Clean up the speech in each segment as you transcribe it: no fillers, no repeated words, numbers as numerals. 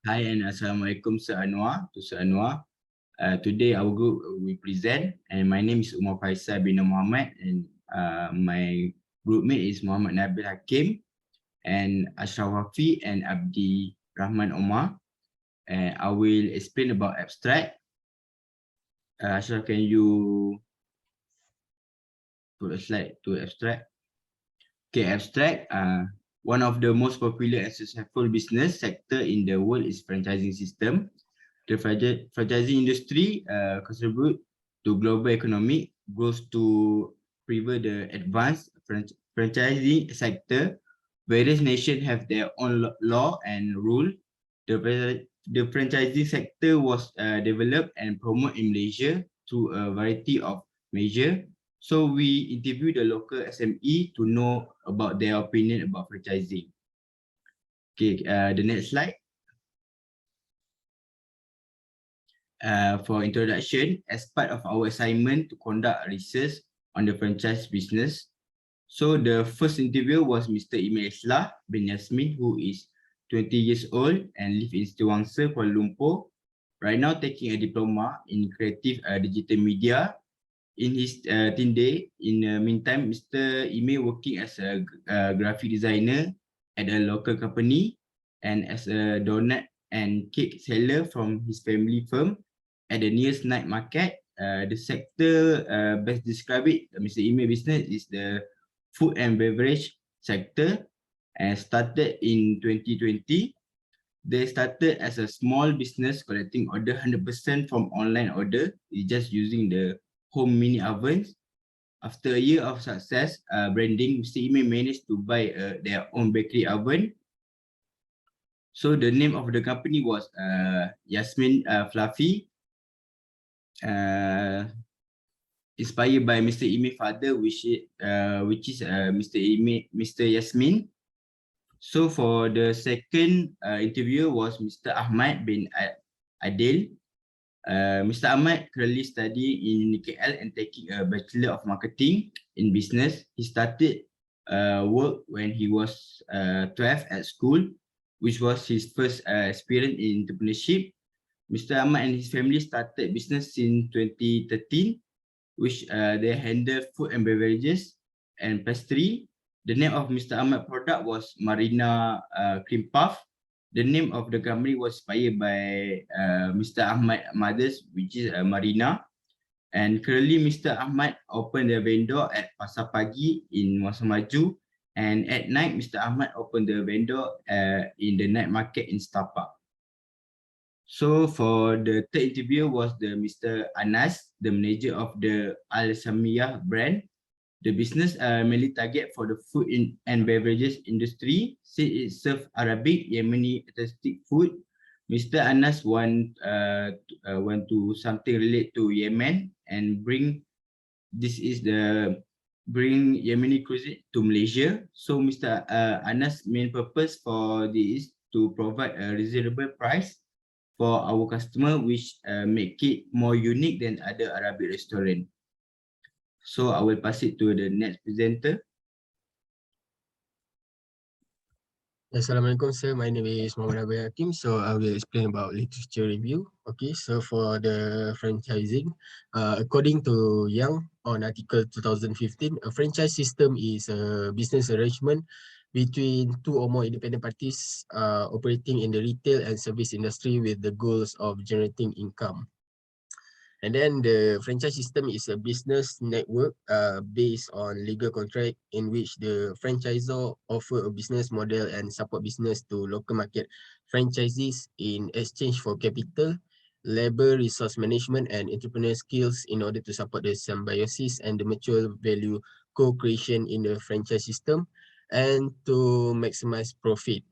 Hi and Assalamualaikum Sir Anwar, to Sir Anwar. Today our group will present, and my name is Umar Faisal bin Muhammad, and my group mate is Muhammad Nabil Hakim and Ashraf Wafi and Abdi Rahman Omar. And I will explain about abstract. Ashraf, can you put a slide to abstract? Okay, abstract. One of the most popular and successful business sector in the world is franchising system. The franchising industry contribute to global economic growth to preserve the advanced franchising sector. Various nations have their own law and rule. The franchising sector was developed and promoted in Malaysia through a variety of measures. So we interviewed the local SME to know about their opinion about franchising. Okay, the next slide. For introduction, as part of our assignment to conduct research on the franchise business. So the first interview was Mr. Imel Islah bin Yasmin, who is 20 years old and live in Setiawangsa, Kuala Lumpur. Right now taking a diploma in creative digital media. In his teen day, in the meantime, Mr. Ime working as a graphic designer at a local company and as a donut and cake seller from his family firm at the nearest night market. The sector best described it, Mr. Ime business is the food and beverage sector and started in 2020. They started as a small business collecting order 100% from online order, just using the home mini ovens. After a year of success branding, Mr. Ime managed to buy their own bakery oven. So the name of the company was Yasmin Fluffy, inspired by Mr. Ime's father, which is Mr. Yasmin. So for the second interview was Mr. Ahmad bin Adil. Mr. Ahmad currently studying in KL and taking a Bachelor of Marketing in Business. He started work when he was 12 at school, which was his first experience in entrepreneurship. Mr. Ahmad and his family started business in 2013, which they handle food and beverages and pastry. The name of Mr. Ahmad product was Marina Cream Puff. The name of the company was inspired by Mr. Ahmad Mothers, which is Marina. And currently, Mr. Ahmad opened the vendor at Pasar Pagi in Muasa Maju. And at night, Mr. Ahmad opened the vendor in the night market in Star Park. So for the third interview was the Mr. Anas, the manager of the Al Samiyah brand. The business mainly target for the food and beverages industry. Since it serves Arabic, Yemeni, ethnic food, Mr. Anas want to something relate to Yemen and bring Yemeni cuisine to Malaysia. So Mr. Anas' main purpose for this is to provide a reasonable price for our customer, which make it more unique than other Arabic restaurant. So I will pass it to the next presenter. Assalamualaikum sir, my name is Muhammad Nabil Hakim. So I will explain about literature review. Okay, so for the franchising, according to Young on article 2015, a franchise system is a business arrangement between two or more independent parties operating in the retail and service industry with the goals of generating income. And then the franchise system is a business network based on legal contract in which the franchisor offer a business model and support business to local market franchisees in exchange for capital, labor, resource management, and entrepreneurial skills in order to support the symbiosis and the mutual value co-creation in the franchise system and to maximize profit.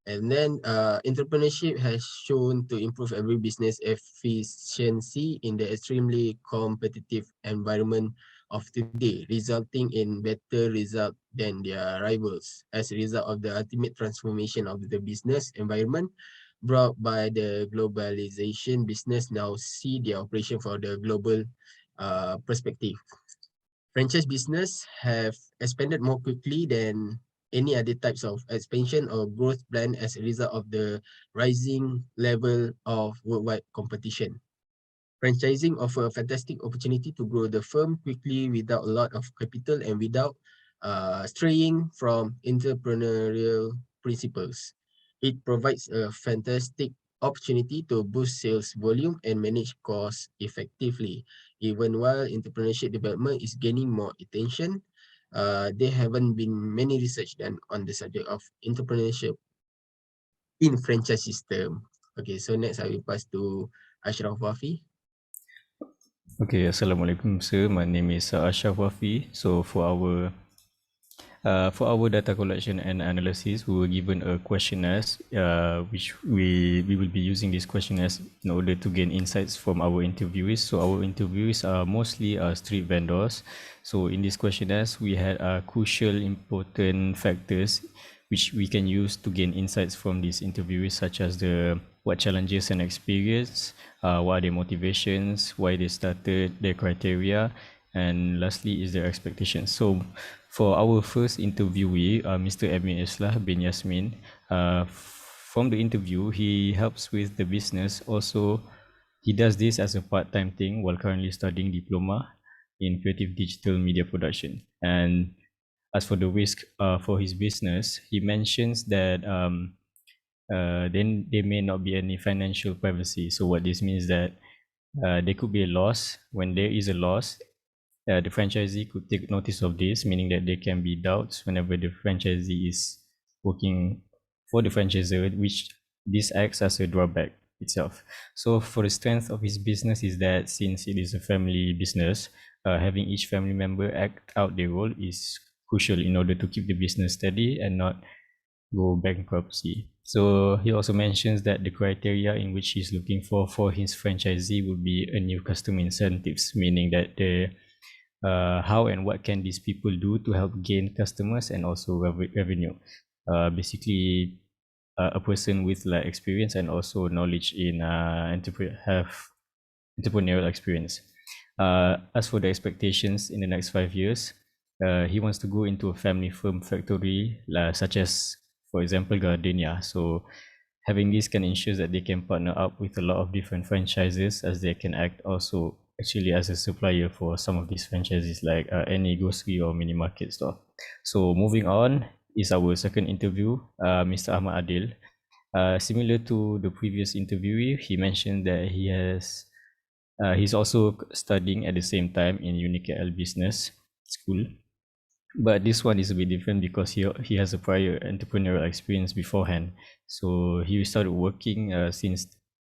And then entrepreneurship has shown to improve every business efficiency in the extremely competitive environment of today, resulting in better result than their rivals. As a result of the ultimate transformation of the business environment brought by the globalization, business now see their operation for the global perspective. Franchise business have expanded more quickly than any other types of expansion or growth plan as a result of the rising level of worldwide competition. Franchising offers a fantastic opportunity to grow the firm quickly without a lot of capital and without straying from entrepreneurial principles. It provides a fantastic opportunity to boost sales volume and manage costs effectively. Even while entrepreneurship development is gaining more attention, there haven't been many research done on the subject of entrepreneurship in franchise system. Okay, so next I will pass to Ashraf Wafi. Okay, Assalamualaikum sir. My name is Ashraf Wafi. So for our data collection and analysis, we were given a questionnaire, which we will be using this questionnaire in order to gain insights from our interviewees. So our interviewees are mostly street vendors. So in this questionnaire, we had crucial important factors which we can use to gain insights from these interviewees, such as what challenges and experience, what are their motivations, why they started, their criteria, and lastly is their expectations. So for our first interviewee, Mr. Amin Islah bin Yasmin, from the interview, he helps with the business. Also, he does this as a part-time thing while currently studying diploma in creative digital media production. And as for the risk for his business, he mentions that then there may not be any financial privacy. So what this means that there could be a loss. When there is a loss, the franchisee could take notice of this, meaning that there can be doubts whenever the franchisee is working for the franchisor, which this acts as a drawback itself. So for the strength of his business is that since it is a family business, having each family member act out their role is crucial in order to keep the business steady and not go bankruptcy. So he also mentions that the criteria in which he's looking for his franchisee would be a new customer incentives, meaning that the how and what can these people do to help gain customers and also revenue. Basically, a person with like experience and also knowledge in entrepreneurial experience. As for the expectations in the next 5 years, he wants to go into a family firm factory, such as, for example, Gardenia. So having this can ensure that they can partner up with a lot of different franchises, as they can act also actually as a supplier for some of these franchises, like any grocery or mini market store. So moving on is our second interview, Mr. Ahmad Adil. Similar to the previous interviewee, he mentioned that he's also studying at the same time in UniKL Business School. But this one is a bit different because he has a prior entrepreneurial experience beforehand. So he started working since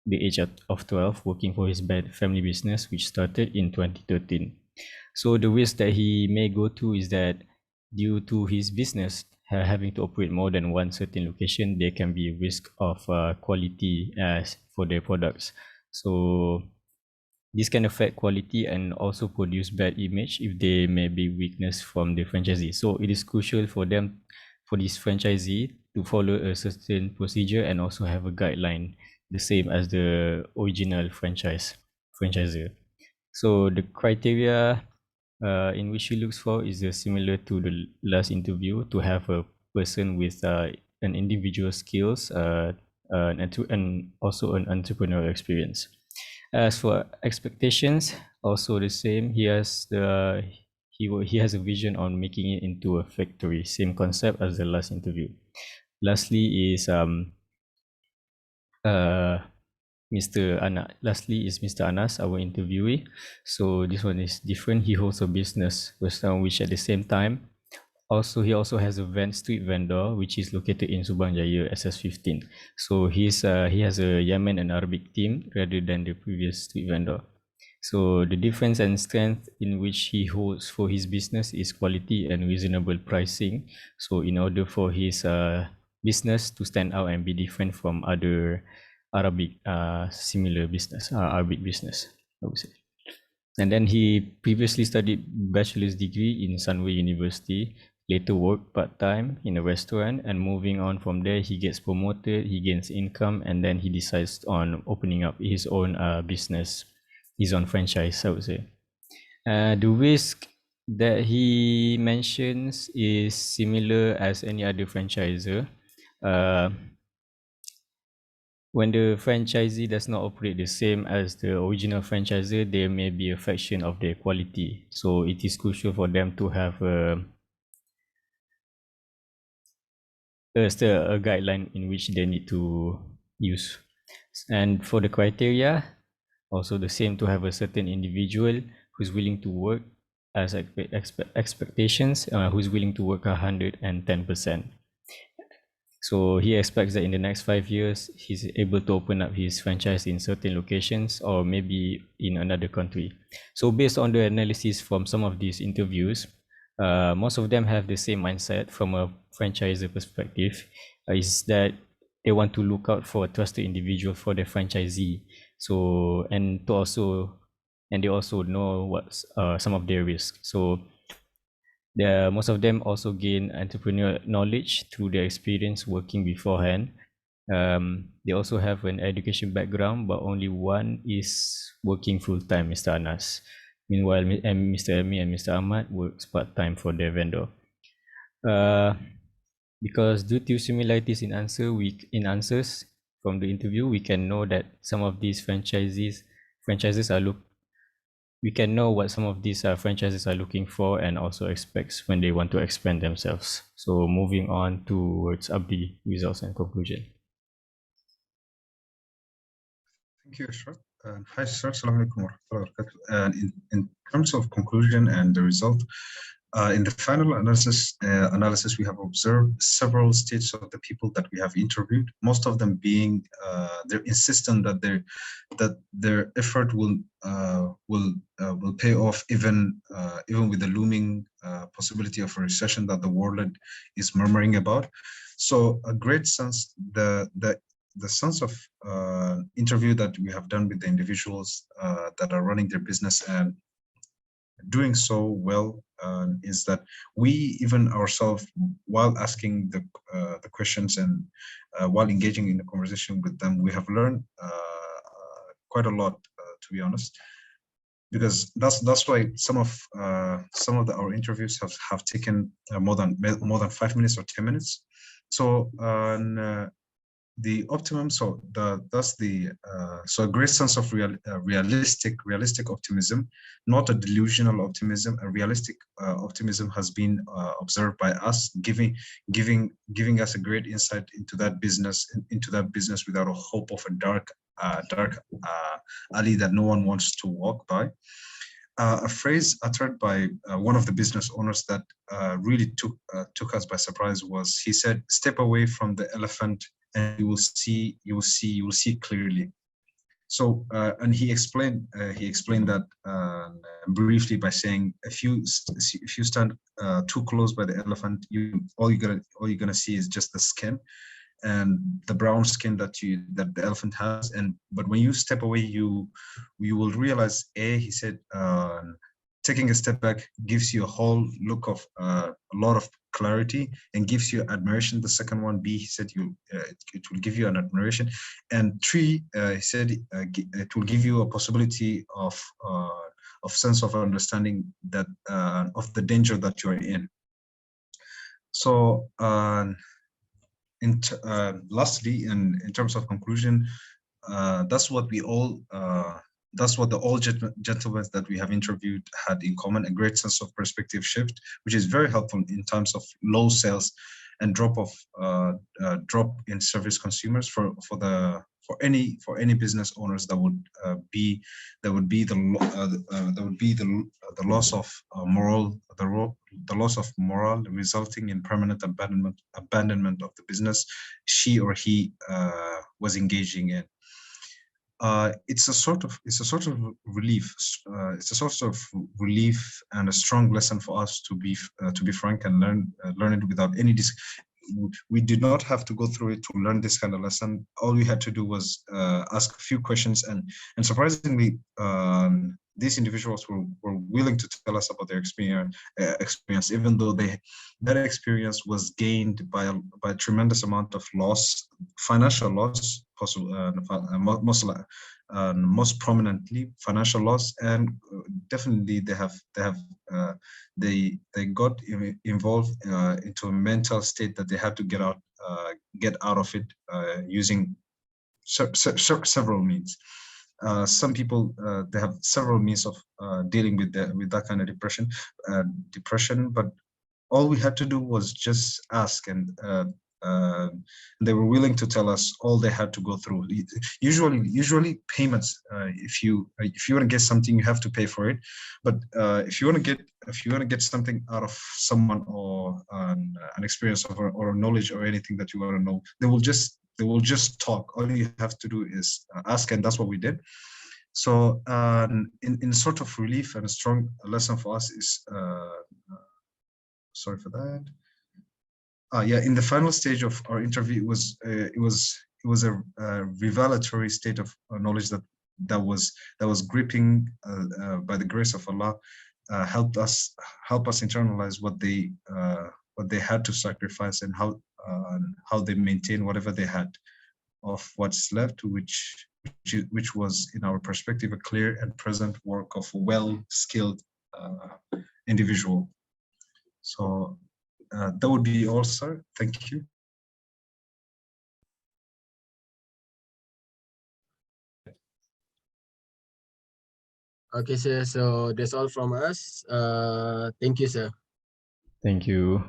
the age of 12, working for his family business, which started in 2013. So the risk that he may go to is that due to his business having to operate more than one certain location, there can be a risk of quality for their products. So this can affect quality and also produce bad image if there may be weakness from the franchisee. So it is crucial for this franchisee to follow a certain procedure and also have a guideline, the same as the original franchisor. So the criteria in which he looks for is similar to the last interview, to have a person with an individual skills and also an entrepreneurial experience. As for expectations, also the same. He has a vision on making it into a factory. Same concept as the last interview. Lastly is Mr. Anas, our interviewee. So this one is different. He holds a business which at the same time he also has a street vendor which is located in Subang Jaya SS15. So he has a Yemen and Arabic team rather than the previous street vendor. So the difference and strength in which he holds for his business is quality and reasonable pricing. So in order for his business to stand out and be different from other Arabic similar business, Arabic business, I would say. And then he previously studied bachelor's degree in Sunway University, later worked part-time in a restaurant, and moving on from there, he gets promoted, he gains income, and then he decides on opening up his own business, his own franchise, I would say. The risk that he mentions is similar as any other franchisor. When the franchisee does not operate the same as the original franchisor, there may be a fraction of their quality. So it is crucial for them to have still a guideline in which they need to use. And for the criteria, also the same, to have a certain individual who's willing to work as expectations, who's willing to work 110%. So he expects that in the next 5 years, he's able to open up his franchise in certain locations or maybe in another country. So based on the analysis from some of these interviews, most of them have the same mindset from a franchisor perspective, is that they want to look out for a trusted individual for their franchisee. So, and they also know what's some of their risks. So most of them also gain entrepreneurial knowledge through their experience working beforehand. They also have an education background, but only one is working full-time, Mr. Anas. Meanwhile, Mr. Emi and Mr. Ahmad works part-time for their vendor. Because due to similarities in answers from the interview, we can know that some of these franchises we can know what some of these franchises are looking for and also expects when they want to expand themselves. So moving on towards Abdi, results and conclusion. Thank you, Ashraf. Hi, sir. Assalamu alaikum wa rahmatullahi wa barakatuh. In terms of conclusion and the result, in the final analysis, we have observed several stages of the people that we have interviewed. Most of them being they're insistent that their effort will pay off even with the looming possibility of a recession that the world is murmuring about. So a great sense the sense of interview that we have done with the individuals that are running their business and doing so well is that we even ourselves, while asking the questions and while engaging in the conversation with them, we have learned quite a lot, to be honest, because that's why some of our interviews have taken more than 5 minutes or 10 minutes. So the optimum, so a great sense of realistic optimism, not a delusional optimism. A realistic optimism has been observed by us, giving us a great insight into that business without a hope of a dark alley that no one wants to walk by. A phrase uttered by one of the business owners that really took us by surprise was, he said, "Step away from the elephant and you will see clearly." So and he explained that briefly by saying, if you stand too close by the elephant, all you're gonna see is just the skin and the brown skin that the elephant has. But when you step away, you will realize, he said, taking a step back gives you a whole look of a lot of clarity and gives you admiration. The second one, B, he said, it will give you an admiration. And 3, he said, it will give you a possibility of sense of understanding that of the danger that you are in. So lastly, in terms of conclusion, that's what the all gentlemen that we have interviewed had in common: a great sense of perspective shift, which is very helpful in times of low sales and drop in service consumers for any business owners. That would be the loss of moral, the loss of morale, resulting in permanent abandonment of the business she or he was engaging in. It's a sort of relief. It's a source of relief and a strong lesson for us to be frank and learn it without any we did not have to go through it to learn this kind of lesson. All we had to do was ask a few questions, and surprisingly, these individuals were willing to tell us about their experience, even though that experience was gained by a tremendous amount of loss, financial loss, possible, most prominently financial loss, and definitely they got involved into a mental state that they had to get out of it using several means. Some people they have several means of dealing with that kind of depression, but all we had to do was just ask, and they were willing to tell us all they had to go through. Usually payments, if you want to get something, you have to pay for it. But if you want to get something out of someone, or an experience or a knowledge or anything that you want to know, they will just talk. All you have to do is ask, and that's what we did. So in sort of relief, and a strong lesson for us is sorry for that. Yeah, in the final stage of our interview, it was a revelatory state of knowledge that was gripping, by the grace of Allah, help us internalize what they had to sacrifice, and how they maintain whatever they had of what's left, which was, in our perspective, a clear and present work of a well-skilled individual. So that would be all, sir. Thank you. Okay, sir. So that's all from us. Thank you, sir. Thank you.